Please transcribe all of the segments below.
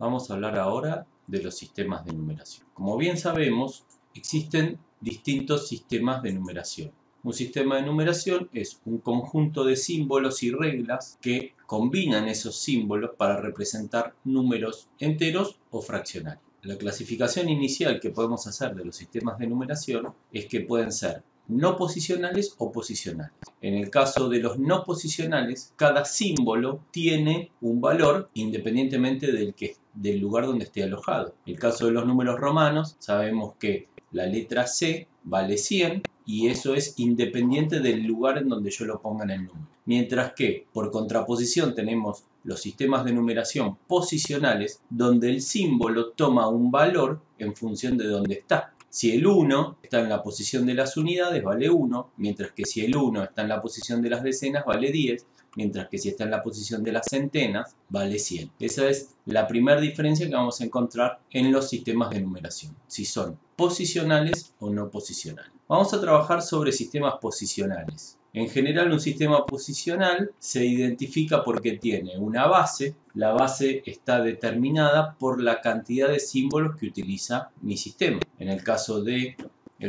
Vamos a hablar ahora de los sistemas de numeración. Como bien sabemos, existen distintos sistemas de numeración. Un sistema de numeración es un conjunto de símbolos y reglas que combinan esos símbolos para representar números enteros o fraccionarios. La clasificación inicial que podemos hacer de los sistemas de numeración es que pueden ser no posicionales o posicionales. En el caso de los no posicionales, cada símbolo tiene un valor independientemente del lugar donde esté alojado. En el caso de los números romanos, sabemos que la letra C vale 100 y eso es independiente del lugar en donde yo lo ponga en el número. Mientras que, por contraposición, tenemos los sistemas de numeración posicionales, donde el símbolo toma un valor en función de dónde está. Si el 1 está en la posición de las unidades, vale 1, mientras que si el 1 está en la posición de las decenas, vale 10, mientras que si está en la posición de las centenas, vale 100. Esa es la primera diferencia que vamos a encontrar en los sistemas de numeración, si son posicionales o no posicionales. Vamos a trabajar sobre sistemas posicionales. En general, un sistema posicional se identifica porque tiene una base. La base está determinada por la cantidad de símbolos que utiliza mi sistema. En el caso del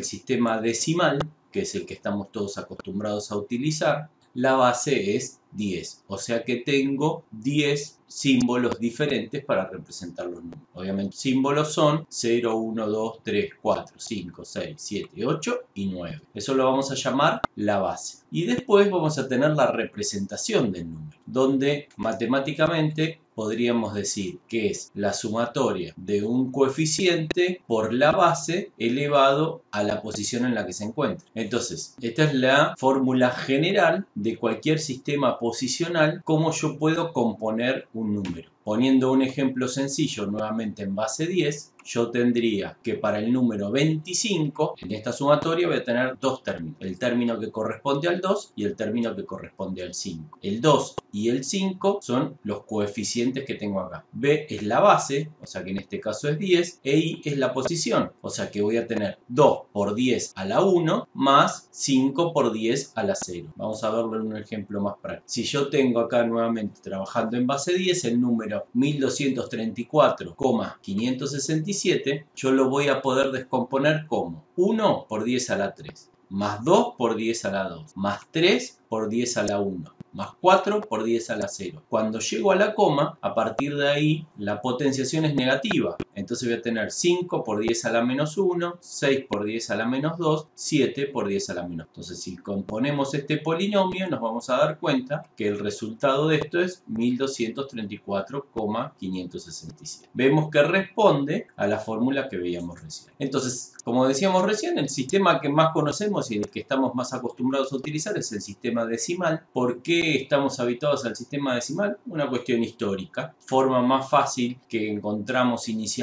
sistema decimal, que es el que estamos todos acostumbrados a utilizar, la base es 10, o sea que tengo 10 símbolos diferentes para representar los números. Obviamente símbolos son 0, 1, 2, 3, 4, 5, 6, 7, 8 y 9. Eso lo vamos a llamar la base. Y después vamos a tener la representación del número, donde matemáticamente podríamos decir que es la sumatoria de un coeficiente por la base elevado a la posición en la que se encuentra. Entonces, esta es la fórmula general de cualquier sistema posicional, cómo yo puedo componer un número. Poniendo un ejemplo sencillo nuevamente en base 10, yo tendría que para el número 25, en esta sumatoria voy a tener dos términos. El término que corresponde al 2 y el término que corresponde al 5. El 2 y el 5 son los coeficientes que tengo acá. B es la base, o sea que en este caso es 10, e I es la posición, o sea que voy a tener 2 por 10 a la 1 más 5 por 10 a la 0. Vamos a verlo en un ejemplo más práctico. Si yo tengo acá nuevamente trabajando en base 10 el número 1234,567, yo lo voy a poder descomponer como 1 por 10 a la 3, más 2 por 10 a la 2, más 3 por 10 a la 1, más 4 por 10 a la 0. Cuando llego a la coma, a partir de ahí la potenciación es negativa. Entonces voy a tener 5 por 10 a la menos 1, 6 por 10 a la menos 2, 7 por 10 a la menos 2. Entonces si componemos este polinomio nos vamos a dar cuenta que el resultado de esto es 1234,567. Vemos que responde a la fórmula que veíamos recién. Entonces, como decíamos recién, el sistema que más conocemos y el que estamos más acostumbrados a utilizar es el sistema decimal. ¿Por qué estamos habituados al sistema decimal? Una cuestión histórica. Forma más fácil que encontramos inicialmente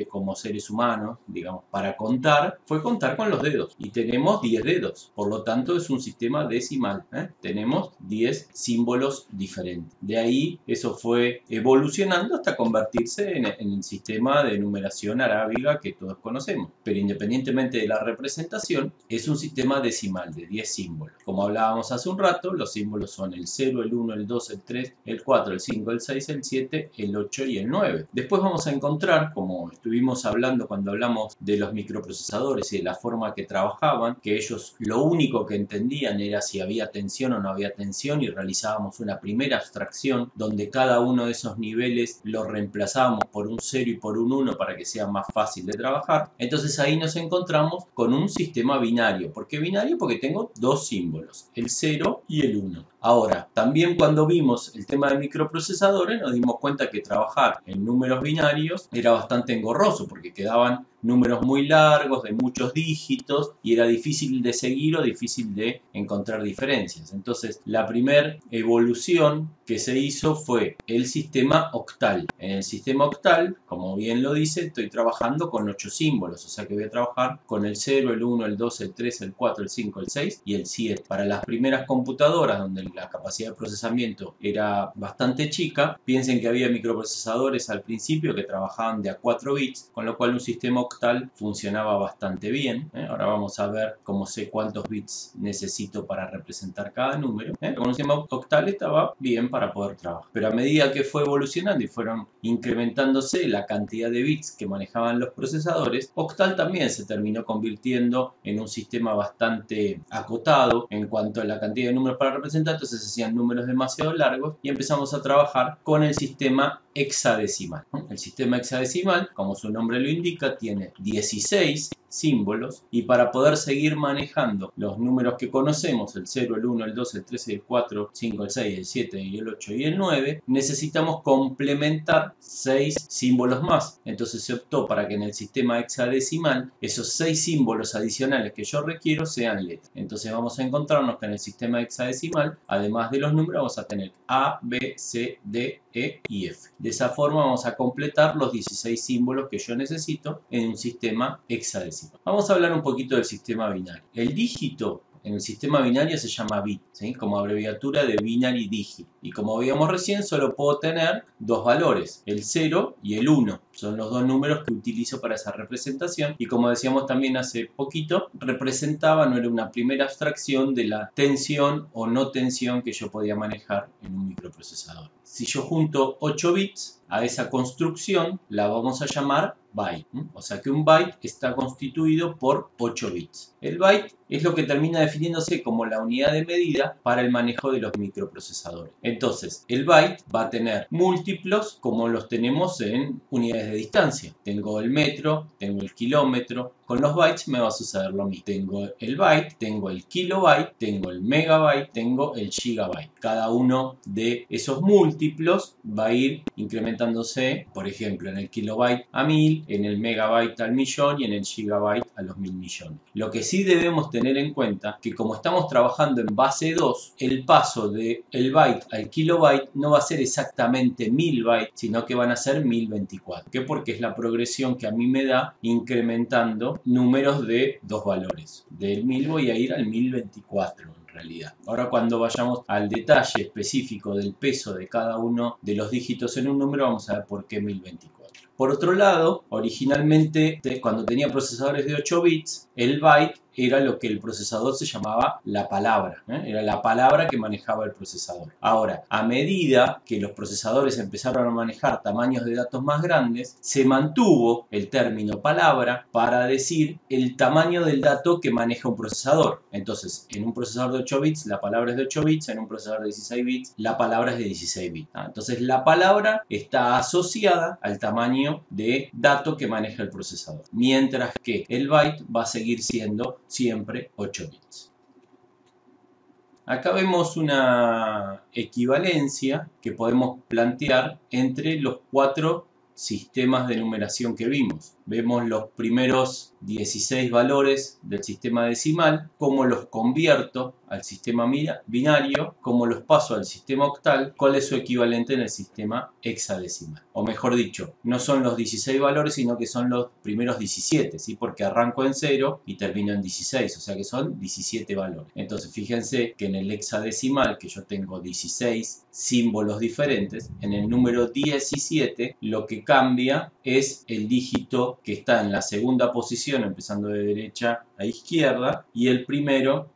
como seres humanos, digamos, para contar, fue contar con los dedos. Y tenemos 10 dedos. Por lo tanto, es un sistema decimal. Tenemos 10 símbolos diferentes. De ahí, eso fue evolucionando hasta convertirse en el sistema de numeración arábiga que todos conocemos. Pero independientemente de la representación, es un sistema decimal de 10 símbolos. Como hablábamos hace un rato, los símbolos son el 0, el 1, el 2, el 3, el 4, el 5, el 6, el 7, el 8 y el 9. Después vamos a encontrar, como estuvimos hablando cuando hablamos de los microprocesadores y de la forma que trabajaban, que ellos lo único que entendían era si había tensión o no había tensión y realizábamos una primera abstracción donde cada uno de esos niveles lo reemplazábamos por un 0 y por un 1 para que sea más fácil de trabajar. Entonces ahí nos encontramos con un sistema binario. ¿Por qué binario? Porque tengo dos símbolos, el 0 y el 1. Ahora, también cuando vimos el tema de microprocesadores nos dimos cuenta que trabajar en números binarios era bastante engorroso porque quedaban números muy largos, de muchos dígitos, y era difícil de seguir o difícil de encontrar diferencias. Entonces, la primera evolución que se hizo fue el sistema octal. En el sistema octal, como bien lo dice, estoy trabajando con 8 símbolos, o sea que voy a trabajar con el 0, el 1, el 2, el 3, el 4, el 5, el 6 y el 7. Para las primeras computadoras, donde la capacidad de procesamiento era bastante chica, piensen que había microprocesadores al principio que trabajaban de a 4 bits, con lo cual un sistema octal funcionaba bastante bien. Ahora vamos a ver cómo sé cuántos bits necesito para representar cada número. Con un sistema octal estaba bien para poder trabajar. Pero a medida que fue evolucionando y fueron incrementándose la cantidad de bits que manejaban los procesadores, octal también se terminó convirtiendo en un sistema bastante acotado en cuanto a la cantidad de números para representar. Entonces se hacían números demasiado largos y empezamos a trabajar con el sistema hexadecimal. El sistema hexadecimal, como su nombre lo indica, tiene 16 símbolos, y para poder seguir manejando los números que conocemos, el 0, el 1, el 2, el 3, el 4, el 5, el 6, el 7 y el 8 y el 9, necesitamos complementar 6 símbolos más. Entonces se optó para que en el sistema hexadecimal esos 6 símbolos adicionales que yo requiero sean letras. Entonces vamos a encontrarnos que en el sistema hexadecimal, además de los números, vamos a tener A, B, C, D, E y F. De esa forma vamos a completar los 16 símbolos que yo necesito en un sistema hexadecimal. Vamos a hablar un poquito del sistema binario. El dígito en el sistema binario se llama bit, ¿sí? Como abreviatura de binary digit. Y como veíamos recién, solo puedo tener dos valores, el 0 y el 1. Son los dos números que utilizo para esa representación. Y como decíamos también hace poquito, representaba, no era una primera abstracción de la tensión o no tensión que yo podía manejar en un microprocesador. Si yo junto 8 bits a esa construcción, la vamos a llamar byte. O sea que un byte está constituido por 8 bits. El byte es lo que termina definiéndose como la unidad de medida para el manejo de los microprocesadores. Entonces, el byte va a tener múltiplos como los tenemos en unidades de distancia. Tengo el metro, tengo el kilómetro. Con los bytes me va a suceder lo mismo. Tengo el byte, tengo el kilobyte, tengo el megabyte, tengo el gigabyte. Cada uno de esos múltiplos va a ir incrementándose, por ejemplo, en el kilobyte a 1000, en el megabyte al millón y en el gigabyte a los 1000 millones. Lo que sí debemos tener en cuenta que como estamos trabajando en base 2, el paso del byte al kilobyte no va a ser exactamente 1000 bytes, sino que van a ser 1024. ¿Por qué? Porque es la progresión que a mí me da incrementando números de dos valores. Del 1000 voy a ir al 1024 en realidad. Ahora cuando vayamos al detalle específico del peso de cada uno de los dígitos en un número, vamos a ver por qué 1024. Por otro lado, originalmente cuando tenía procesadores de 8 bits, el byte era lo que el procesador se llamaba la palabra, era la palabra que manejaba el procesador. Ahora, a medida que los procesadores empezaron a manejar tamaños de datos más grandes, se mantuvo el término palabra para decir el tamaño del dato que maneja un procesador. Entonces, en un procesador de 8 bits, la palabra es de 8 bits, en un procesador de 16 bits, la palabra es de 16 bits. Entonces, la palabra está asociada al tamaño de dato que maneja el procesador, mientras que el byte va a seguir siendo siempre 8 bits. Acá vemos una equivalencia que podemos plantear entre los 4 sistemas de numeración que vimos. Vemos los primeros 16 valores del sistema decimal, cómo los convierto al sistema binario, cómo los paso al sistema octal, cuál es su equivalente en el sistema hexadecimal. O mejor dicho, no son los 16 valores, sino que son los primeros 17, ¿sí? Porque arranco en 0 y termino en 16, o sea que son 17 valores. Entonces fíjense que en el hexadecimal, que yo tengo 16 símbolos diferentes, en el número 17 lo que cambia es el dígito que está en la segunda posición, empezando de derecha a izquierda, y el primero,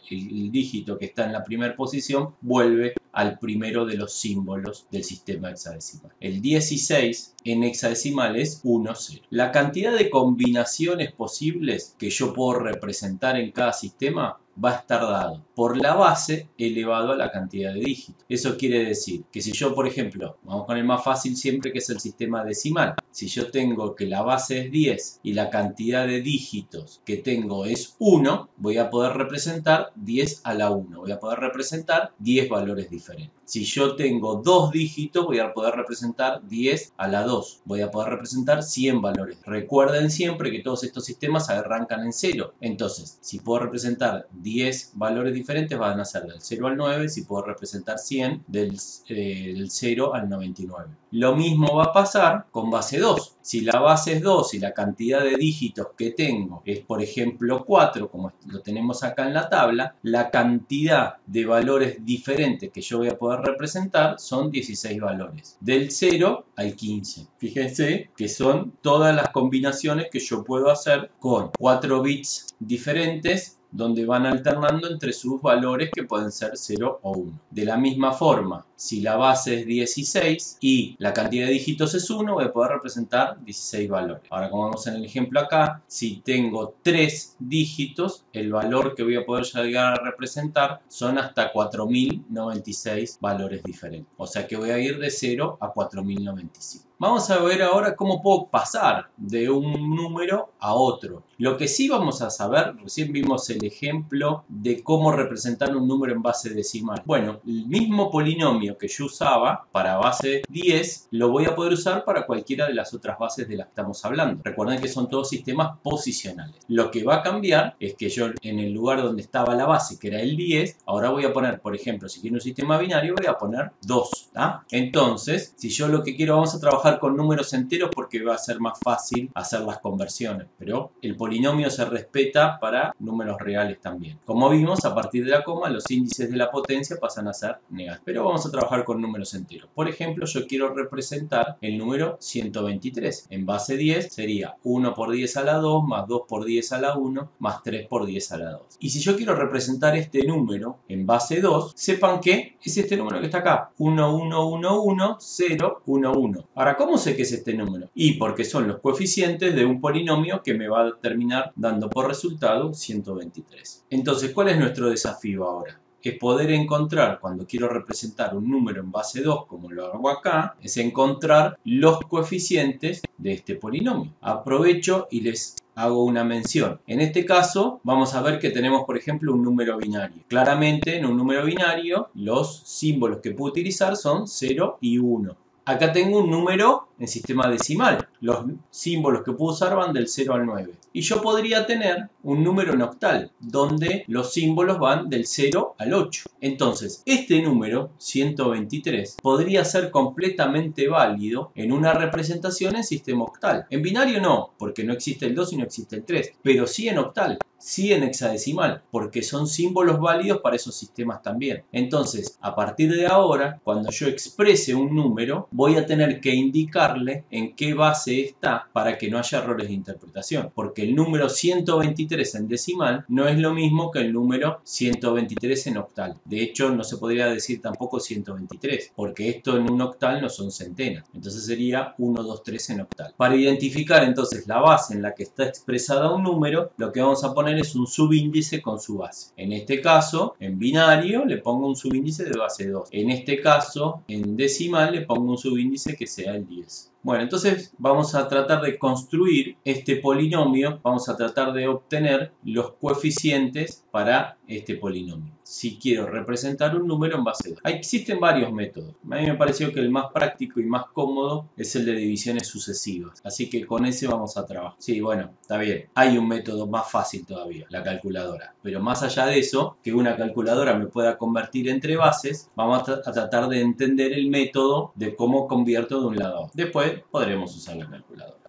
el dígito que está en la primera posición, vuelve al primero de los símbolos del sistema hexadecimal. El 16 en hexadecimal es 1, 0. La cantidad de combinaciones posibles que yo puedo representar en cada sistema va a estar dado por la base elevado a la cantidad de dígitos. Eso quiere decir que si yo, por ejemplo, vamos con el más fácil siempre, que es el sistema decimal. Si yo tengo que la base es 10 y la cantidad de dígitos que tengo es 1, voy a poder representar 10 a la 1. Voy a poder representar 10 valores diferentes. Si yo tengo 2 dígitos, voy a poder representar 10 a la 2. Voy a poder representar 100 valores. Recuerden siempre que todos estos sistemas arrancan en 0. Entonces, si puedo representar 10 valores diferentes van a ser del 0 al 9, si puedo representar 100 del 0 al 99. Lo mismo va a pasar con base 2. Si la base es 2 y la cantidad de dígitos que tengo es, por ejemplo, 4, como lo tenemos acá en la tabla, la cantidad de valores diferentes que yo voy a poder representar son 16 valores, del 0 al 15. Fíjense que son todas las combinaciones que yo puedo hacer con 4 bits diferentes, donde van alternando entre sus valores que pueden ser 0 o 1. De la misma forma, si la base es 16 y la cantidad de dígitos es 1, voy a poder representar 16 valores. Ahora, como vemos en el ejemplo acá, si tengo 3 dígitos, el valor que voy a poder llegar a representar son hasta 4096 valores diferentes. O sea que voy a ir de 0 a 4095. Vamos a ver ahora cómo puedo pasar de un número a otro. Lo que sí vamos a saber, recién vimos el ejemplo de cómo representar un número en base decimal. Bueno, el mismo polinomio que yo usaba para base 10, lo voy a poder usar para cualquiera de las otras bases de las que estamos hablando. Recuerden que son todos sistemas posicionales. Lo que va a cambiar es que yo en el lugar donde estaba la base, que era el 10, ahora voy a poner, por ejemplo, si quiero un sistema binario, voy a poner 2. Entonces, si yo lo que quiero, vamos a trabajar con números enteros porque va a ser más fácil hacer las conversiones, pero el polinomio se respeta para números reales también. Como vimos, a partir de la coma los índices de la potencia pasan a ser negativos, pero vamos a trabajar con números enteros. Por ejemplo, yo quiero representar el número 123. En base 10 sería 1 por 10 a la 2 más 2 por 10 a la 1 más 3 por 10 a la 2. Y si yo quiero representar este número en base 2, sepan que es este número que está acá, 1, 1, 1, 1, 0, 1, 1. Ahora, ¿cómo sé que es este número? Y porque son los coeficientes de un polinomio que me va a terminar dando por resultado 123. Entonces, ¿cuál es nuestro desafío ahora? Es poder encontrar, cuando quiero representar un número en base 2, como lo hago acá, es encontrar los coeficientes de este polinomio. Aprovecho y les hago una mención. En este caso, vamos a ver que tenemos, por ejemplo, un número binario. Claramente, en un número binario, los símbolos que puedo utilizar son 0 y 1. Acá tengo un número en sistema decimal. Los símbolos que puedo usar van del 0 al 9. Y yo podría tener un número en octal, donde los símbolos van del 0 al 8. Entonces, este número, 123, podría ser completamente válido en una representación en sistema octal. En binario no, porque no existe el 2 y no existe el 3, pero sí en octal. Sí en hexadecimal, porque son símbolos válidos para esos sistemas también. Entonces, a partir de ahora, cuando yo exprese un número, voy a tener que indicarle en qué base está para que no haya errores de interpretación. Porque el número 123 en decimal no es lo mismo que el número 123 en octal. De hecho, no se podría decir tampoco 123, porque esto en un octal no son centenas. Entonces sería 1, 2, 3 en octal. Para identificar entonces la base en la que está expresada un número, lo que vamos a poner es un subíndice con su base. En este caso, en binario, le pongo un subíndice de base 2. En este caso, en decimal, le pongo un subíndice que sea el 10. Bueno, entonces vamos a tratar de construir este polinomio, vamos a tratar de obtener los coeficientes para este polinomio. Si quiero representar un número en base 2. Existen varios métodos. A mí me pareció que el más práctico y más cómodo es el de divisiones sucesivas. Así que con ese vamos a trabajar. Sí, bueno, está bien. Hay un método más fácil todavía, la calculadora. Pero más allá de eso, que una calculadora me pueda convertir entre bases, vamos a tratar de entender el método de cómo convierto de un lado a otro. Después podremos usar la calculadora.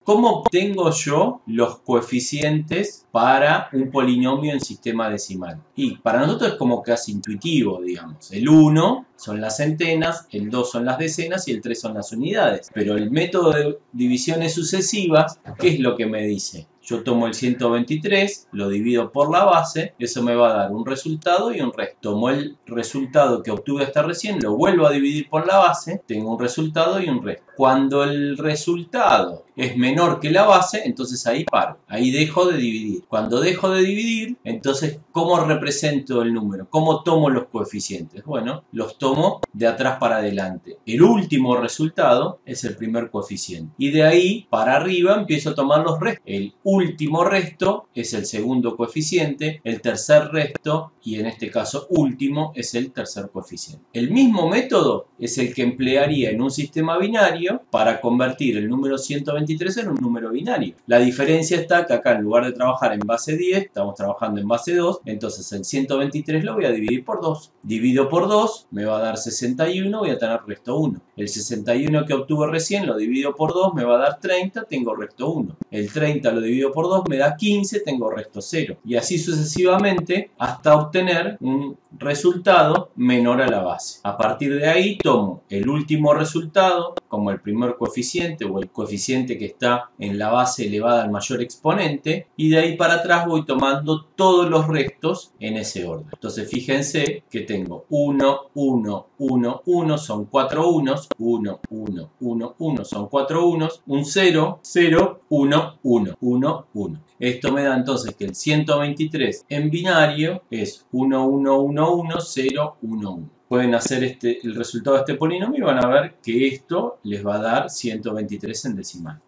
¿Cómo obtengo yo los coeficientes para un polinomio en sistema decimal? Y para nosotros es como casi intuitivo, digamos. El 1 son las centenas, el 2 son las decenas y el 3 son las unidades. Pero el método de divisiones sucesivas, ¿qué es lo que me dice? Yo tomo el 123, lo divido por la base, eso me va a dar un resultado y un resto. Tomo el resultado que obtuve hasta recién, lo vuelvo a dividir por la base, tengo un resultado y un resto. Cuando el resultado es menor que la base, entonces ahí paro, ahí dejo de dividir. Cuando dejo de dividir, entonces, ¿cómo represento el número? ¿Cómo tomo los coeficientes? Bueno, los tomo de atrás para adelante. El último resultado es el primer coeficiente. Y de ahí para arriba empiezo a tomar los restos. El último resto es el segundo coeficiente, el tercer resto y en este caso último es el tercer coeficiente. El mismo método es el que emplearía en un sistema binario para convertir el número 123 en un número binario. La diferencia está que acá en lugar de trabajar en base 10, estamos trabajando en base 2, entonces el 123 lo voy a dividir por 2. Divido por 2, me va a dar 61, voy a tener resto 1. El 61 que obtuve recién lo divido por 2, me va a dar 30, tengo resto 1. El 30 lo divido por 2, me da 15, tengo resto 0. Y así sucesivamente hasta obtener un resultado menor a la base. A partir de ahí tomo el último resultado como el primer coeficiente o el coeficiente que está en la base elevada al mayor exponente y de ahí para atrás voy tomando todos los restos en ese orden. Entonces fíjense que tengo 1, 1, 1, 1, son 4 unos, 1, 1, 1, 1, son 4 unos, un 0, 0, 1, 1, 1, 1. Esto me da entonces que el 123 en binario es 1, 1, 1, 1, 0, 1, 1. Pueden hacer el resultado de este polinomio y van a ver que esto les va a dar 123 en decimal.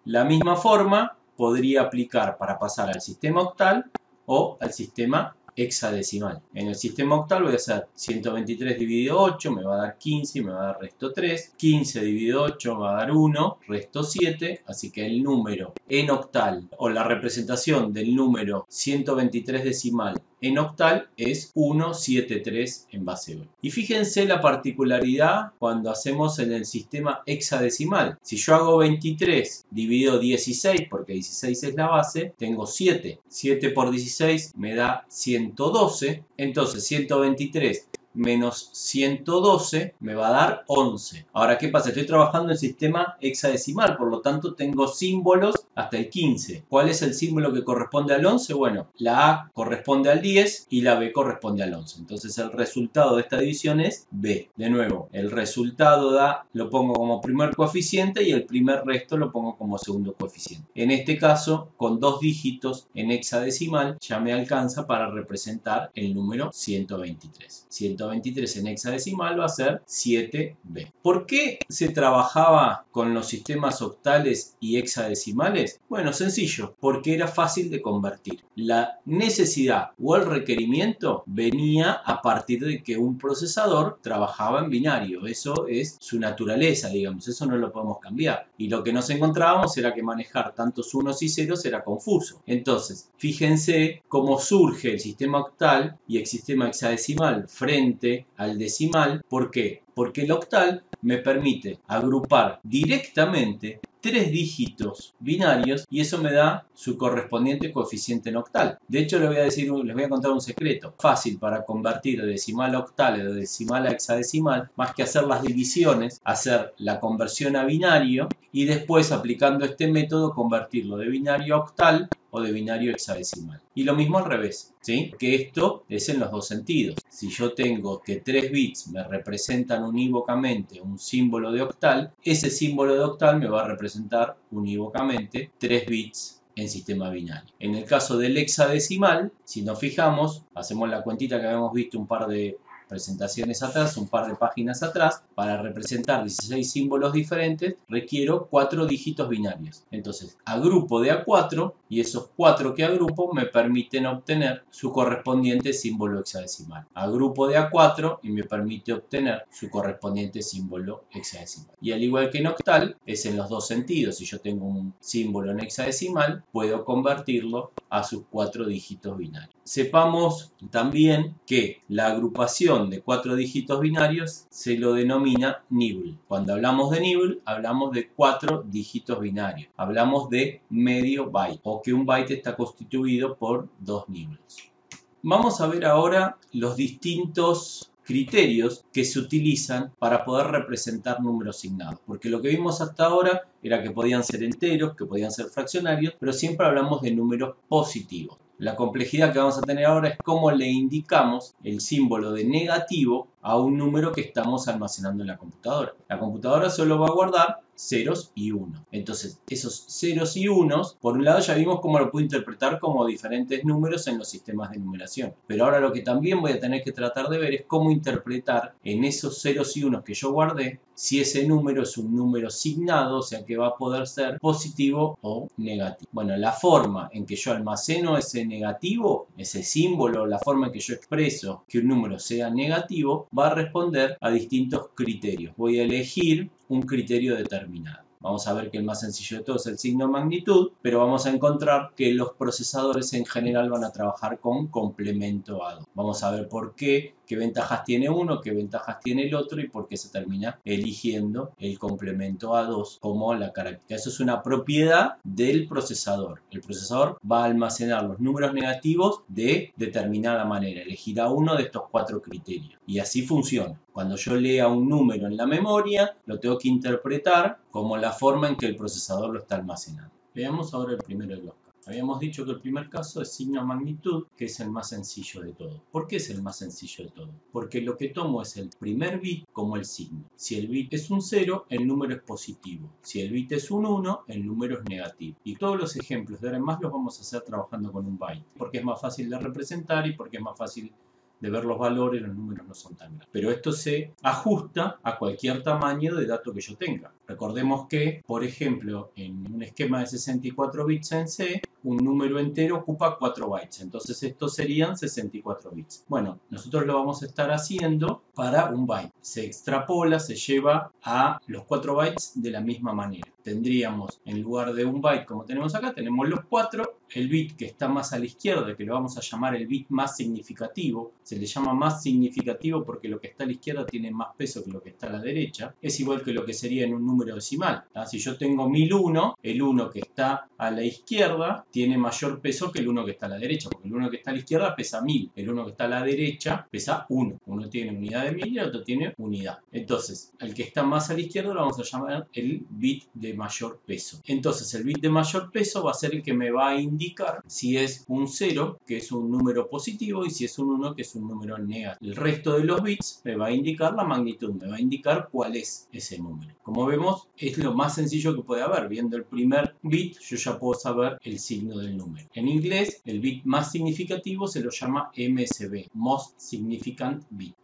La misma forma podría aplicar para pasar al sistema octal o al sistema hexadecimal. En el sistema octal voy a hacer 123 dividido 8, me va a dar 15 y me va a dar resto 3. 15 dividido 8 me va a dar 1, resto 7. Así que el número en octal o la representación del número 123 decimal en octal es 173 en base 1. Y fíjense la particularidad cuando hacemos en el sistema hexadecimal. Si yo hago 23 dividido 16, porque 16 es la base, tengo 7. 7 por 16 me da 112. Entonces 123 menos 112 me va a dar 11. Ahora, ¿qué pasa? Estoy trabajando en sistema hexadecimal, por lo tanto tengo símbolos hasta el 15. ¿Cuál es el símbolo que corresponde al 11? Bueno, la A corresponde al 10 y la B corresponde al 11. Entonces el resultado de esta división es B. De nuevo, el resultado lo pongo como primer coeficiente y el primer resto lo pongo como segundo coeficiente. En este caso, con 2 dígitos en hexadecimal ya me alcanza para representar el número 123. 123 en hexadecimal va a ser 7B. ¿Por qué se trabajaba con los sistemas octales y hexadecimales? Bueno, sencillo, porque era fácil de convertir. La necesidad o el requerimiento venía a partir de que un procesador trabajaba en binario. Eso es su naturaleza, digamos, eso no lo podemos cambiar. Y lo que nos encontrábamos era que manejar tantos unos y ceros era confuso. Entonces, fíjense cómo surge el sistema octal y el sistema hexadecimal frente al decimal. ¿Por qué? Porque el octal me permite agrupar directamente 3 dígitos binarios y eso me da su correspondiente coeficiente en octal. De hecho, les voy a contar un secreto. Fácil para convertir de decimal a octal o de decimal a hexadecimal, más que hacer las divisiones, hacer la conversión a binario y después, aplicando este método, convertirlo de binario a octal o de binario hexadecimal. Y lo mismo al revés, ¿sí? Que esto es en los dos sentidos. Si yo tengo que 3 bits me representan unívocamente un símbolo de octal, ese símbolo de octal me va a representar unívocamente 3 bits en sistema binario. En el caso del hexadecimal, si nos fijamos, hacemos la cuentita que habíamos visto un par de presentaciones atrás, un par de páginas atrás, para representar 16 símbolos diferentes, requiero 4 dígitos binarios. Entonces, agrupo de a 4 y esos 4 que agrupo me permiten obtener su correspondiente símbolo hexadecimal. Agrupo de a 4 y me permite obtener su correspondiente símbolo hexadecimal. Y al igual que en octal, es en los dos sentidos. Si yo tengo un símbolo en hexadecimal, puedo convertirlo a sus 4 dígitos binarios. Sepamos también que la agrupación de 4 dígitos binarios se lo denomina nibble. Cuando hablamos de nibble, hablamos de 4 dígitos binarios. Hablamos de medio byte, o que un byte está constituido por 2 nibbles. Vamos a ver ahora los distintos criterios que se utilizan para poder representar números signados, porque lo que vimos hasta ahora era que podían ser enteros, que podían ser fraccionarios, pero siempre hablamos de números positivos. La complejidad que vamos a tener ahora es cómo le indicamos el símbolo de negativo a un número que estamos almacenando en la computadora. La computadora solo va a guardar ceros y unos. Entonces, esos ceros y unos, por un lado ya vimos cómo lo puedo interpretar como diferentes números en los sistemas de numeración. Pero ahora lo que también voy a tener que tratar de ver es cómo interpretar en esos ceros y unos que yo guardé si ese número es un número signado, o sea que va a poder ser positivo o negativo. Bueno, la forma en que yo almaceno ese negativo, ese símbolo, la forma en que yo expreso que un número sea negativo, va a responder a distintos criterios. Voy a elegir un criterio determinado. Vamos a ver que el más sencillo de todos es el signo magnitud, pero vamos a encontrar que los procesadores en general van a trabajar con complemento a 2. Vamos a ver por qué ventajas tiene uno, qué ventajas tiene el otro y por qué se termina eligiendo el complemento a 2 como la característica. Eso es una propiedad del procesador. El procesador va a almacenar los números negativos de determinada manera. Elegirá uno de estos 4 criterios. Y así funciona. Cuando yo lea un número en la memoria, lo tengo que interpretar como la forma en que el procesador lo está almacenando. Veamos ahora el primero de los casos. Habíamos dicho que el primer caso es signo magnitud, que es el más sencillo de todo. ¿Por qué es el más sencillo de todo? Porque lo que tomo es el primer bit como el signo. Si el bit es un 0, el número es positivo. Si el bit es un 1, el número es negativo. Y todos los ejemplos de ahora en más los vamos a hacer trabajando con un byte. Porque es más fácil de representar y porque es más fácil de ver los valores, los números no son tan grandes. Pero esto se ajusta a cualquier tamaño de dato que yo tenga. Recordemos que, por ejemplo, en un esquema de 64 bits en C, un número entero ocupa 4 bytes. Entonces estos serían 64 bits. Bueno, nosotros lo vamos a estar haciendo para un byte. Se extrapola, se lleva a los 4 bytes de la misma manera. Tendríamos, en lugar de un byte como tenemos acá, tenemos los 4. El bit que está más a la izquierda, que lo vamos a llamar el bit más significativo, se le llama más significativo porque lo que está a la izquierda tiene más peso que lo que está a la derecha. Es igual que lo que sería en un número decimal. Si yo tengo 1001, el 1 que está a la izquierda tiene mayor peso que el 1 que está a la derecha, porque el 1 que está a la izquierda pesa 1000, el 1 que está a la derecha pesa 1. Uno tiene unidad de 1000 y el otro tiene unidad. Entonces, el que está más a la izquierda lo vamos a llamar el bit de mayor peso. Entonces, el bit de mayor peso va a ser el que me va a indicar si es un 0, que es un número positivo, y si es un 1, que es un número negativo. El resto de los bits me va a indicar la magnitud, me va a indicar cuál es ese número. Como vemos, es lo más sencillo que puede haber. Viendo el primer bit, yo ya puedo saber el signo del número. En inglés, el bit más significativo se lo llama MSB, Most Significant Bit,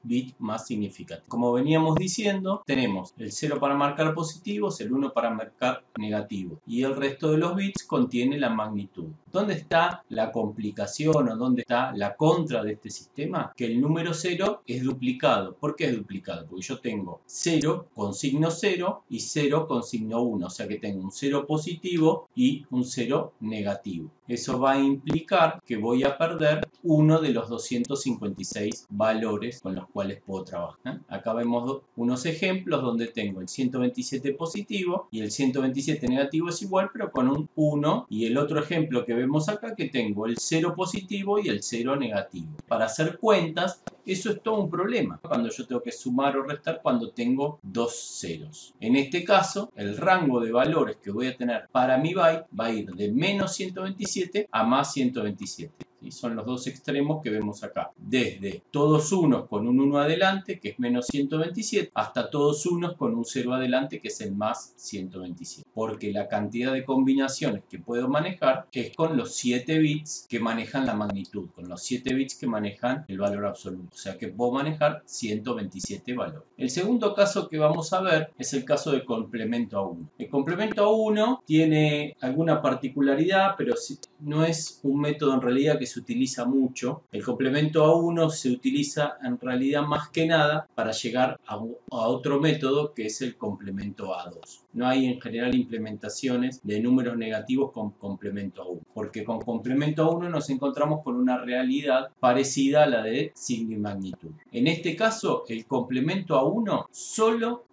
bit más significativo. Como veníamos diciendo, tenemos el 0 para marcar positivos, el 1 para marcar negativo, y el resto de los bits contiene la magnitud. ¿Dónde está la complicación o dónde está la contra de este sistema? Que el número 0 es duplicado. ¿Por qué es duplicado? Porque yo tengo 0 con signo 0 y 0 con signo 1. O sea que tengo un 0 positivo y un 0 negativo. Eso va a implicar que voy a perder uno de los 256 valores con los cuales puedo trabajar. Acá vemos unos ejemplos donde tengo el 127 positivo y el 127 negativo es igual, pero con un 1. Y el otro ejemplo que vemos acá, que tengo el 0 positivo y el 0 negativo. Para hacer cuentas, eso es todo un problema cuando yo tengo que sumar o restar cuando tengo dos ceros. En este caso, el rango de valores que voy a tener para mi byte va a ir de menos 127 a más 127. ¿Sí? Son los dos extremos que vemos acá. Desde todos unos con un 1 adelante, que es menos 127, hasta todos unos con un 0 adelante, que es el más 127. Porque la cantidad de combinaciones que puedo manejar es con los 7 bits que manejan la magnitud, con los 7 bits que manejan el valor absoluto. O sea que puedo manejar 127 valores. El segundo caso que vamos a ver es el caso de complemento a 1. El complemento a 1 tiene alguna particularidad, pero no es un método en realidad que se utiliza mucho. El complemento a 1 se utiliza en realidad más que nada para llegar a otro método que es el complemento a 2. No hay en general implementaciones de números negativos con complemento a 1, porque con complemento a 1 nos encontramos con una realidad parecida a la de signo y magnitud. En este caso, el complemento a 1 solo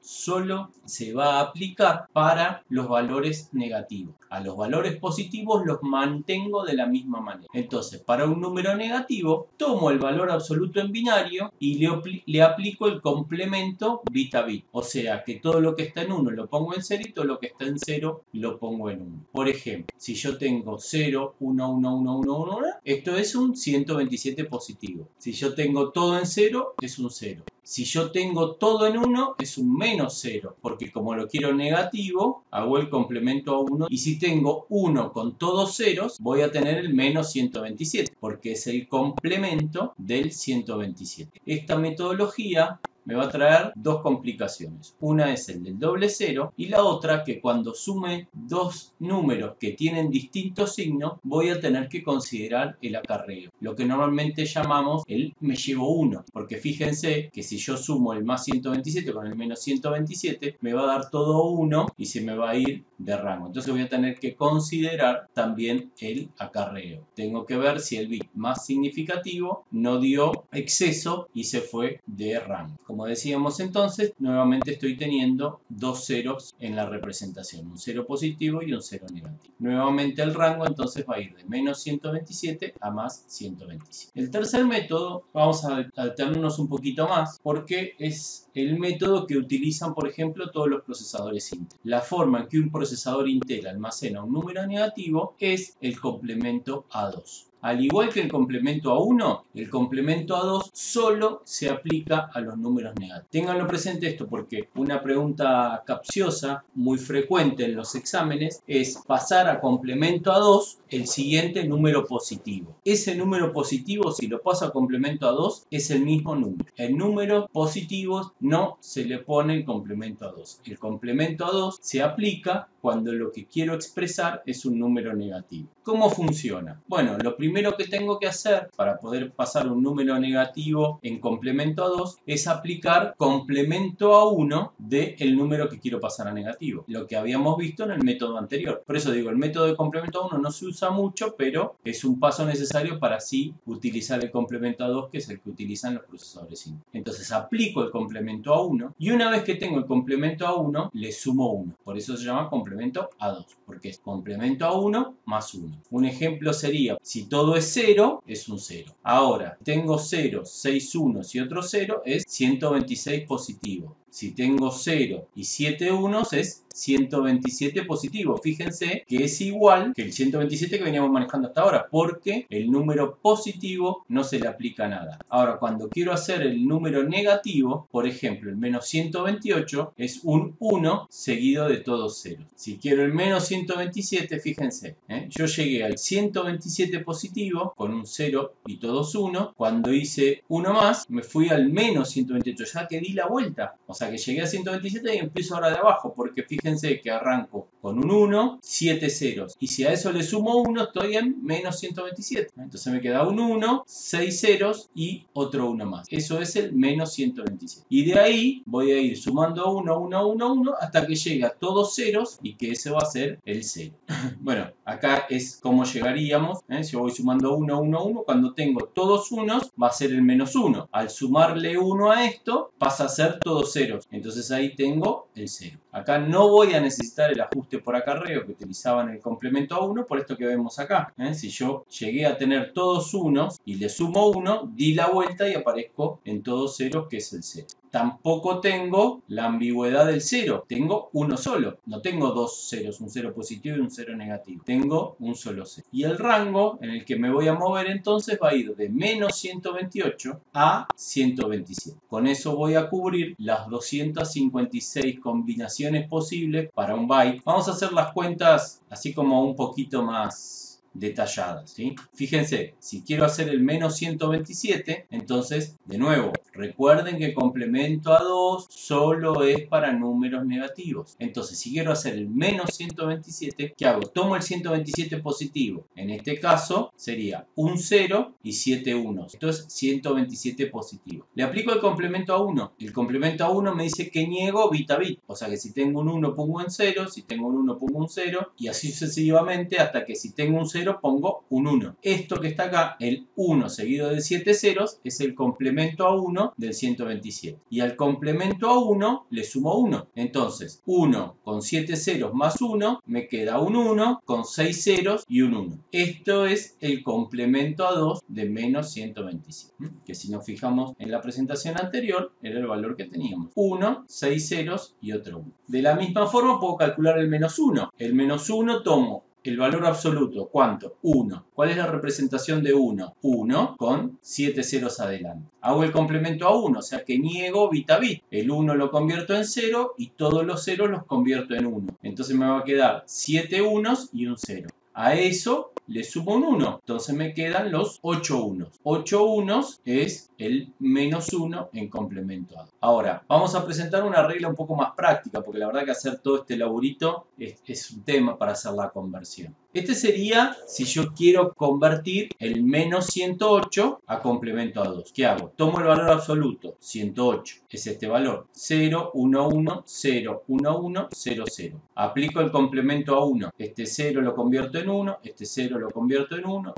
se va a aplicar para los valores negativos. A los valores positivos los mantengo de la misma manera. Entonces, para un número negativo, tomo el valor absoluto en binario y le aplico el complemento bit a bit. O sea, que todo lo que está en 1 lo pongo en 0 0 y todo lo que está en 0 lo pongo en 1. Por ejemplo, si yo tengo 0, 1, 1, 1, 1, 1, 1, esto es un 127 positivo. Si yo tengo todo en 0, es un 0. Si yo tengo todo en 1, es un menos 0, porque como lo quiero negativo, hago el complemento a 1. Y si tengo 1 con todos ceros, voy a tener el menos 127, porque es el complemento del 127. Esta metodología me va a traer dos complicaciones. Una es el del doble cero y la otra que cuando sume dos números que tienen distintos signos voy a tener que considerar el acarreo. Lo que normalmente llamamos el me llevo 1. Porque fíjense que si yo sumo el más 127 con el menos 127 me va a dar todo 1 y se me va a ir de rango. Entonces voy a tener que considerar también el acarreo. Tengo que ver si el bit más significativo no dio exceso y se fue de rango. Como decíamos entonces, nuevamente estoy teniendo dos ceros en la representación, un 0 positivo y un 0 negativo. Nuevamente el rango entonces va a ir de menos 127 a más 127. El tercer método, vamos a alternarnos un poquito más, porque es el método que utilizan, por ejemplo, todos los procesadores Intel. La forma en que un procesador Intel almacena un número negativo es el complemento A2. Al igual que el complemento A1, el complemento A2 solo se aplica a los números negativos. Ténganlo presente esto porque una pregunta capciosa muy frecuente en los exámenes es pasar a complemento A2 el siguiente número positivo. Ese número positivo, si lo paso a complemento A2, es el mismo número. El número positivo no se le pone el complemento A2. El complemento A2 se aplica cuando lo que quiero expresar es un número negativo. ¿Cómo funciona? Bueno, lo primero que tengo que hacer para poder pasar un número negativo en complemento a 2 es aplicar complemento a 1 del número que quiero pasar a negativo. Lo que habíamos visto en el método anterior. Por eso digo, el método de complemento a 1 no se usa mucho, pero es un paso necesario para así utilizar el complemento a 2, que es el que utilizan los procesadores Intel. Entonces aplico el complemento a 1 y una vez que tengo el complemento a 1, le sumo 1. Por eso se llama complemento a 2, porque es complemento a 1 más 1. Un ejemplo sería, si todo es 0, es un 0. Ahora, tengo 0, 6 unos y otro 0, es 126 positivo. Si tengo 0 y 7 unos es 127 positivo. Fíjense que es igual que el 127 que veníamos manejando hasta ahora, porque el número positivo no se le aplica nada. Ahora, cuando quiero hacer el número negativo, por ejemplo, el menos 128 es un 1 seguido de todos ceros. Si quiero el menos 127, fíjense, yo llegué al 127 positivo con un 0 y todos 1. Cuando hice 1 más, me fui al menos 128, ya que di la vuelta. O sea que llegué a 127 y empiezo ahora de abajo, porque fíjense que arranco con un 1, 7 ceros. Y si a eso le sumo 1, estoy en menos 127. Entonces me queda un 1, 6 ceros y otro 1 más. Eso es el menos 127. Y de ahí voy a ir sumando 1, 1, 1, 1 hasta que llegue a todos ceros y que ese va a ser el 0. Bueno, acá es como llegaríamos. Si yo voy sumando 1, 1, 1, cuando tengo todos unos va a ser el menos 1. Al sumarle 1 a esto pasa a ser todos ceros. Entonces ahí tengo el 0. Acá no voy a necesitar el ajuste por acarreo que utilizaban el complemento a 1 por esto que vemos acá. Si yo llegué a tener todos unos y le sumo 1, di la vuelta y aparezco en todos ceros, que es el 0. Tampoco tengo la ambigüedad del 0. Tengo uno solo. No tengo dos ceros, un 0 positivo y un 0 negativo. Tengo un solo 0. Y el rango en el que me voy a mover entonces va a ir de menos 128 a 127. Con eso voy a cubrir las 256 combinaciones posibles para un byte. Vamos a hacer las cuentas así como un poquito más detalladas, ¿sí? Fíjense, si quiero hacer el menos 127, entonces, de nuevo, recuerden que el complemento a 2 solo es para números negativos. Entonces, si quiero hacer el menos 127, ¿qué hago? Tomo el 127 positivo. En este caso, sería un 0 y 7 unos. Esto es 127 positivo. Le aplico el complemento a 1. El complemento a 1 me dice que niego bit a bit. O sea que si tengo un 1 pongo un 0, si tengo un 1 pongo un 0, y así sucesivamente hasta que si tengo un 0 0 pongo un 1. Esto que está acá, el 1 seguido de 7 ceros, es el complemento a 1 del 127. Y al complemento a 1 le sumo 1. Entonces, 1 con 7 ceros más 1, me queda un 1 con 6 ceros y un 1. Esto es el complemento a 2 de menos 127. Que si nos fijamos en la presentación anterior, era el valor que teníamos. 1, 6 ceros y otro 1. De la misma forma puedo calcular el menos 1. El menos 1 tomo el valor absoluto. ¿Cuánto? 1. ¿Cuál es la representación de 1? 1 con 7 ceros adelante. Hago el complemento a 1, o sea que niego bit a bit. El 1 lo convierto en 0 y todos los ceros los convierto en 1. Entonces me va a quedar 7 unos y un 0. A eso le sumo un 1. Entonces me quedan los 8 unos. 8 unos es el menos 1 en complemento a 2. Ahora, vamos a presentar una regla un poco más práctica, porque la verdad que hacer todo este laburito es un tema para hacer la conversión. Este sería si yo quiero convertir el menos 108 a complemento a 2. ¿Qué hago? Tomo el valor absoluto, 108, es este valor. 0, 1, 1, 0, 1, 1, 0, 0. Aplico el complemento a 1. Este 0 lo convierto en 1, este 0 lo convierto en 1,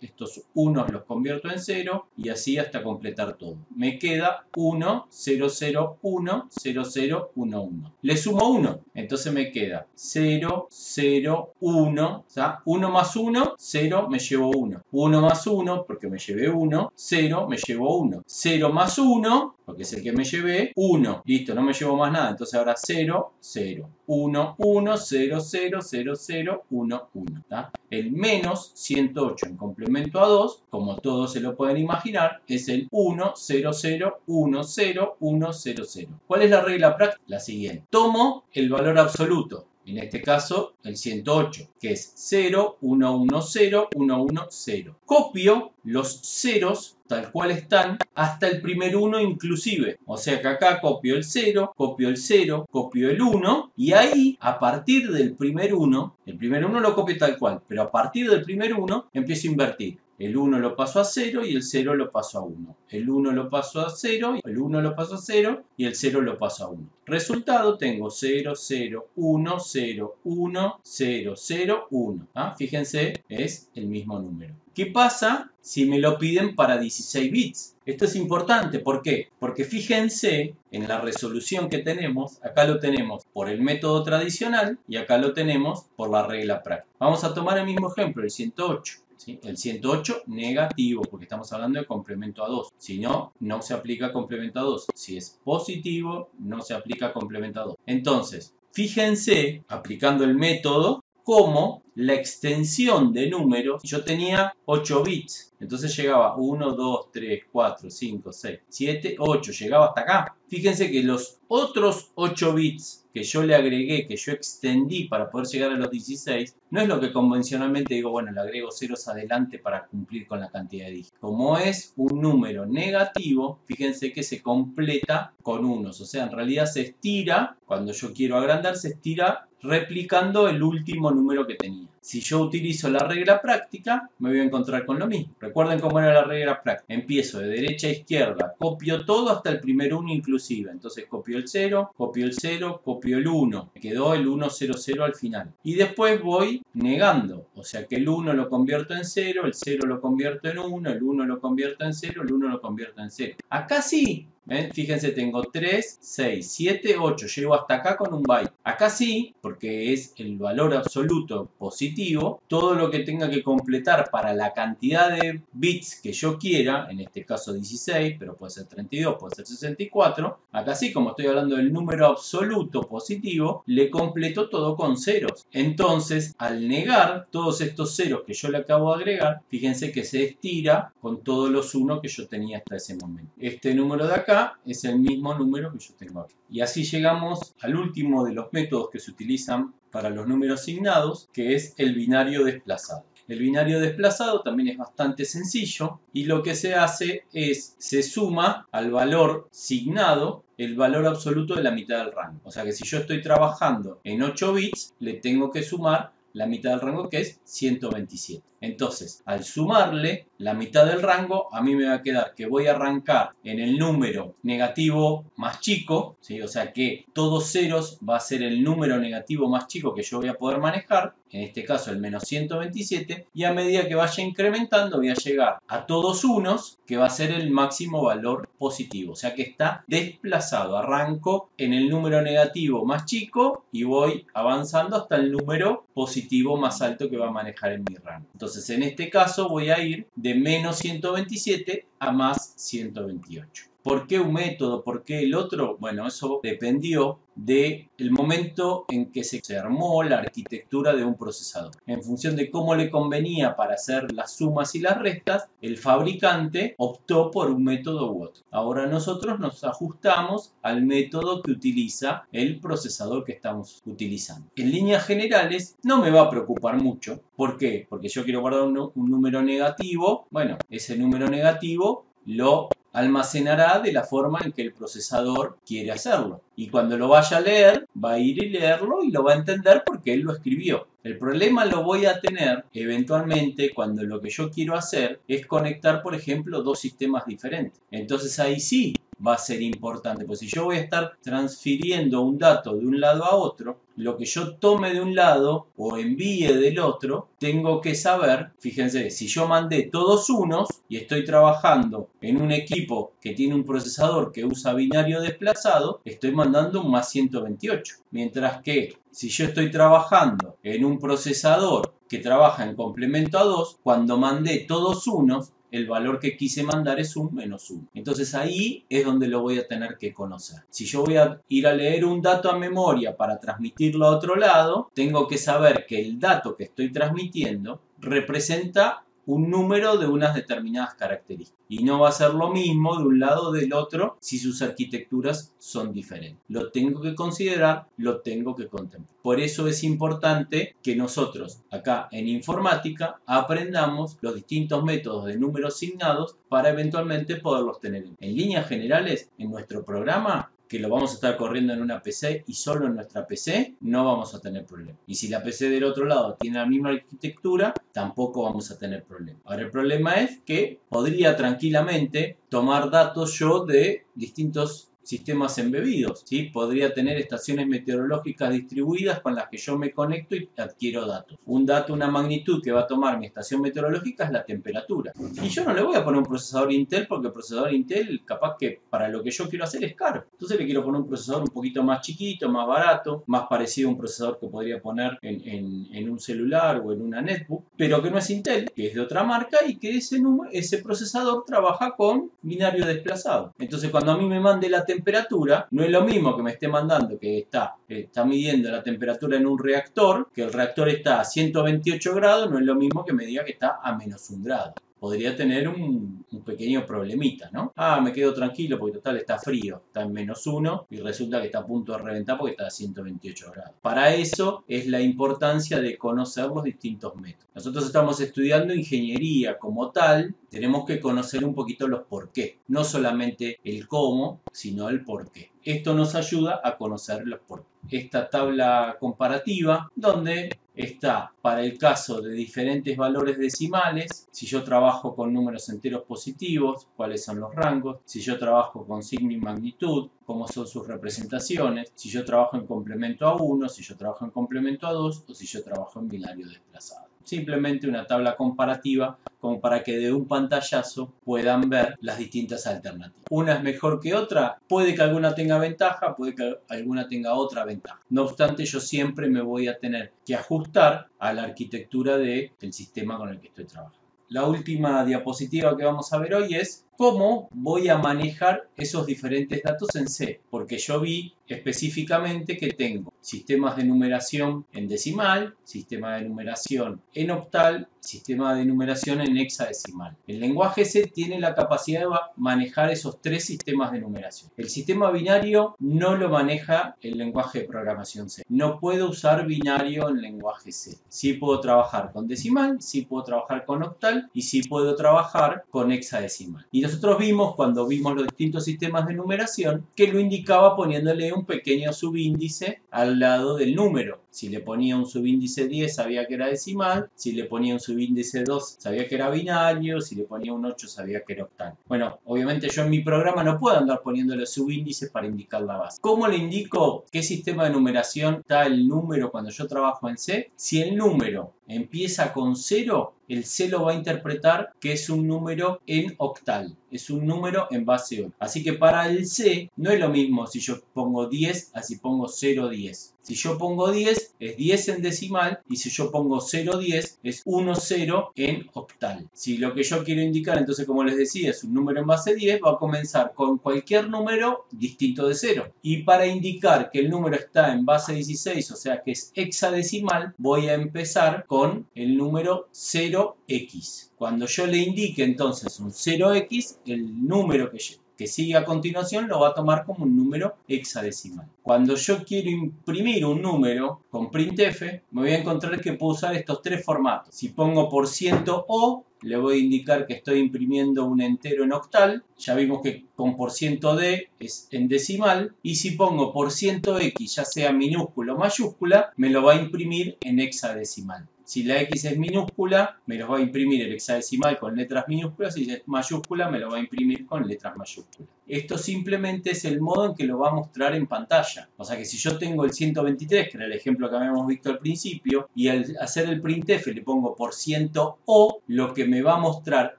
estos 1 los convierto en 0 y así hasta completar todo. Me queda 1, 0, 0, 1, 0, 0, 1, 1. Le sumo 1, entonces me queda 0, 0, 1, o sea, 1 más 1, 0, me llevo 1. 1 más 1, porque me llevé 1, 0, me llevo 1. 0 más 1, porque es el que me llevé, 1. Listo, no me llevo más nada, entonces ahora 0, 0. 1, 1, 0, 0, 0, 0, 1, 1. ¿Tá? El menos 108 en complemento a 2, como todos se lo pueden imaginar, es el 1, 0, 0, 1, 0, 1, 0, 0. ¿Cuál es la regla práctica? La siguiente. Tomo el valor absoluto. En este caso, el 108, que es 0, 1, 1, 0, 1, 1, 0. Copio los ceros tal cual están hasta el primer 1 inclusive. O sea que acá copio el 0, copio el 0, copio el 1 y ahí, a partir del primer 1, el primer 1 lo copio tal cual, pero a partir del primer 1 empiezo a invertir. El 1 lo paso a 0 y el 0 lo paso a 1. El 1 lo paso a 0, el 1 lo paso a 0 y el 0 lo paso a 1. Resultado, tengo 0, 0, 1, 0, 1, 0, 0, 1. ¿Ah? Fíjense, es el mismo número. ¿Qué pasa si me lo piden para 16 bits? Esto es importante, ¿por qué? Porque fíjense en la resolución que tenemos, acá lo tenemos por el método tradicional y acá lo tenemos por la regla práctica. Vamos a tomar el mismo ejemplo, el 108. ¿Sí? El 108 negativo, porque estamos hablando de complemento a 2. Si no, no se aplica complemento a 2. Si es positivo, no se aplica complemento a 2. Entonces, fíjense, aplicando el método, cómo la extensión de números, yo tenía 8 bits. Entonces llegaba 1, 2, 3, 4, 5, 6, 7, 8. Llegaba hasta acá. Fíjense que los otros 8 bits que yo le agregué, que yo extendí para poder llegar a los 16, no es lo que convencionalmente digo, bueno, le agrego ceros adelante para cumplir con la cantidad de dígitos. Como es un número negativo, fíjense que se completa con unos. O sea, en realidad se estira, cuando yo quiero agrandar, se estira replicando el último número que tenía. Si yo utilizo la regla práctica, me voy a encontrar con lo mismo. Recuerden cómo era la regla práctica. Empiezo de derecha a izquierda, copio todo hasta el primer 1 inclusive. Entonces copio el 0, copio el 0, copio el 1. Me quedó el 1, 0, 0 al final. Y después voy negando. O sea que el 1 lo convierto en 0, el 0 lo convierto en 1, el 1 lo convierto en 0, el 1 lo convierto en 0. Acá sí. ¿Ven? Fíjense, tengo 3, 6, 7, 8. Llego hasta acá con un byte. Acá sí, porque es el valor absoluto positivo. Todo lo que tenga que completar para la cantidad de bits que yo quiera, en este caso 16, pero puede ser 32, puede ser 64. Acá sí, como estoy hablando del número absoluto positivo, le completo todo con ceros. Entonces, al negar todos estos ceros que yo le acabo de agregar, fíjense que se estira con todos los 1 que yo tenía hasta ese momento. Este número de acá es el mismo número que yo tengo aquí. Y así llegamos al último de los métodos que se utilizan para los números signados, que es el binario desplazado. El binario desplazado también es bastante sencillo y lo que se hace es, se suma al valor signado el valor absoluto de la mitad del rango. O sea que si yo estoy trabajando en 8 bits, le tengo que sumar la mitad del rango, que es 127. Entonces, al sumarle la mitad del rango, a mí me va a quedar que voy a arrancar en el número negativo más chico, ¿sí? O sea que todos ceros va a ser el número negativo más chico que yo voy a poder manejar, en este caso el menos 127, y a medida que vaya incrementando voy a llegar a todos unos, que va a ser el máximo valor positivo. O sea que está desplazado. Arranco en el número negativo más chico y voy avanzando hasta el número positivo más alto que va a manejar en mi rango. Entonces en este caso voy a ir de menos 127 a más 128. ¿Por qué un método? ¿Por qué el otro? Bueno, eso dependió del momento en que se armó la arquitectura de un procesador. En función de cómo le convenía para hacer las sumas y las restas, el fabricante optó por un método u otro. Ahora nosotros nos ajustamos al método que utiliza el procesador que estamos utilizando. En líneas generales no me va a preocupar mucho. ¿Por qué? Porque yo quiero guardar un número negativo. Bueno, ese número negativo lo almacenará de la forma en que el procesador quiere hacerlo. Y cuando lo vaya a leer, va a ir y leerlo y lo va a entender porque él lo escribió. El problema lo voy a tener eventualmente cuando lo que yo quiero hacer es conectar, por ejemplo, dos sistemas diferentes. Entonces ahí sí va a ser importante, pues si yo voy a estar transfiriendo un dato de un lado a otro, lo que yo tome de un lado o envíe del otro, tengo que saber, fíjense, si yo mandé todos unos y estoy trabajando en un equipo que tiene un procesador que usa binario desplazado, estoy mandando un más 128. Mientras que si yo estoy trabajando en un procesador que trabaja en complemento a 2, cuando mandé todos unos, el valor que quise mandar es un menos 1. Entonces ahí es donde lo voy a tener que conocer. Si yo voy a ir a leer un dato a memoria para transmitirlo a otro lado, tengo que saber que el dato que estoy transmitiendo representa un número de unas determinadas características. Y no va a ser lo mismo de un lado o del otro si sus arquitecturas son diferentes. Lo tengo que considerar, lo tengo que contemplar. Por eso es importante que nosotros acá en informática aprendamos los distintos métodos de números signados para eventualmente poderlos tener. En líneas generales, en nuestro programa, que lo vamos a estar corriendo en una PC y solo en nuestra PC, no vamos a tener problema. Y si la PC del otro lado tiene la misma arquitectura, tampoco vamos a tener problema. Ahora el problema es que podría tranquilamente tomar datos yo de distintos sistemas embebidos, ¿sí? Podría tener estaciones meteorológicas distribuidas con las que yo me conecto y adquiero datos. Un dato, una magnitud que va a tomar mi estación meteorológica es la temperatura. Y yo no le voy a poner un procesador Intel porque el procesador Intel capaz que para lo que yo quiero hacer es caro. Entonces le quiero poner un procesador un poquito más chiquito, más barato, más parecido a un procesador que podría poner en un celular o en una netbook, pero que no es Intel, que es de otra marca y que ese procesador trabaja con binario desplazado. Entonces cuando a mí me mande la temperatura, no es lo mismo que me esté mandando que está midiendo la temperatura en un reactor, que el reactor está a 128 grados, no es lo mismo que me diga que está a menos 1 grado. Podría tener un pequeño problemita, ¿no? Me quedo tranquilo porque total está frío, está en menos 1 y resulta que está a punto de reventar porque está a 128 grados. Para eso es la importancia de conocer los distintos métodos. Nosotros estamos estudiando ingeniería como tal, tenemos que conocer un poquito los por qué, no solamente el cómo, sino el por qué. Esto nos ayuda a conocer los por qué. Esta tabla comparativa, donde está para el caso de diferentes valores decimales, si yo trabajo con números enteros positivos, cuáles son los rangos, si yo trabajo con signo y magnitud, cómo son sus representaciones, si yo trabajo en complemento a 1, si yo trabajo en complemento a 2 o si yo trabajo en binario desplazado. Simplemente una tabla comparativa como para que de un pantallazo puedan ver las distintas alternativas. Una es mejor que otra, puede que alguna tenga ventaja, puede que alguna tenga otra ventaja. No obstante, yo siempre me voy a tener que ajustar a la arquitectura del sistema con el que estoy trabajando. La última diapositiva que vamos a ver hoy es cómo voy a manejar esos diferentes datos en C, porque yo vi específicamente que tengo sistemas de numeración en decimal, sistema de numeración en octal, sistema de numeración en hexadecimal. El lenguaje C tiene la capacidad de manejar esos tres sistemas de numeración. El sistema binario no lo maneja el lenguaje de programación C. No puedo usar binario en lenguaje C. Sí puedo trabajar con decimal, sí puedo trabajar con octal y sí puedo trabajar con hexadecimal. Y nosotros vimos, cuando vimos los distintos sistemas de numeración, que lo indicaba poniéndole un pequeño subíndice al lado del número. Si le ponía un subíndice 10 sabía que era decimal, si le ponía un subíndice 2 sabía que era binario, si le ponía un 8 sabía que era octal. Bueno, obviamente yo en mi programa no puedo andar poniéndole subíndices para indicar la base. ¿Cómo le indico qué sistema de numeración está el número cuando yo trabajo en C? Si el número empieza con 0, el C lo va a interpretar que es un número en octal, es un número en base 8. Así que para el C no es lo mismo si yo pongo 10 a si pongo 0,10. Si yo pongo 10 es 10 en decimal y si yo pongo 0,10 es 1,0 en octal. Si lo que yo quiero indicar, entonces como les decía, es un número en base 10, va a comenzar con cualquier número distinto de 0. Y para indicar que el número está en base 16, o sea que es hexadecimal, voy a empezar con el número 0x. Cuando yo le indique entonces un 0x, el número que sigue a continuación lo va a tomar como un número hexadecimal. Cuando yo quiero imprimir un número con printf, me voy a encontrar que puedo usar estos tres formatos. Si pongo %o, le voy a indicar que estoy imprimiendo un entero en octal. Ya vimos que con %d es en decimal. Y si pongo %x, ya sea minúscula o mayúscula, me lo va a imprimir en hexadecimal. Si la X es minúscula, me los va a imprimir el hexadecimal con letras minúsculas. Si es mayúscula, me lo va a imprimir con letras mayúsculas. Esto simplemente es el modo en que lo va a mostrar en pantalla. O sea que si yo tengo el 123, que era el ejemplo que habíamos visto al principio, y al hacer el printf le pongo %o, lo que me va a mostrar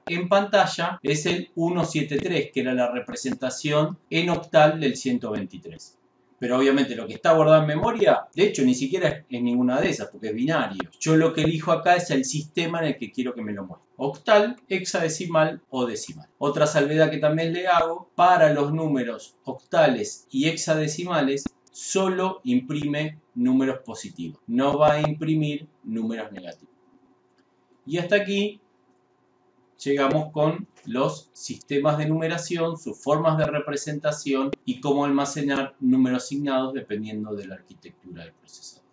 en pantalla es el 173, que era la representación en octal del 123. Pero obviamente lo que está guardado en memoria, de hecho ni siquiera es ninguna de esas porque es binario. Yo lo que elijo acá es el sistema en el que quiero que me lo muestre. Octal, hexadecimal o decimal. Otra salvedad que también le hago, para los números octales y hexadecimales solo imprime números positivos. No va a imprimir números negativos. Y hasta aquí llegamos con los sistemas de numeración, sus formas de representación y cómo almacenar números signados dependiendo de la arquitectura del procesador.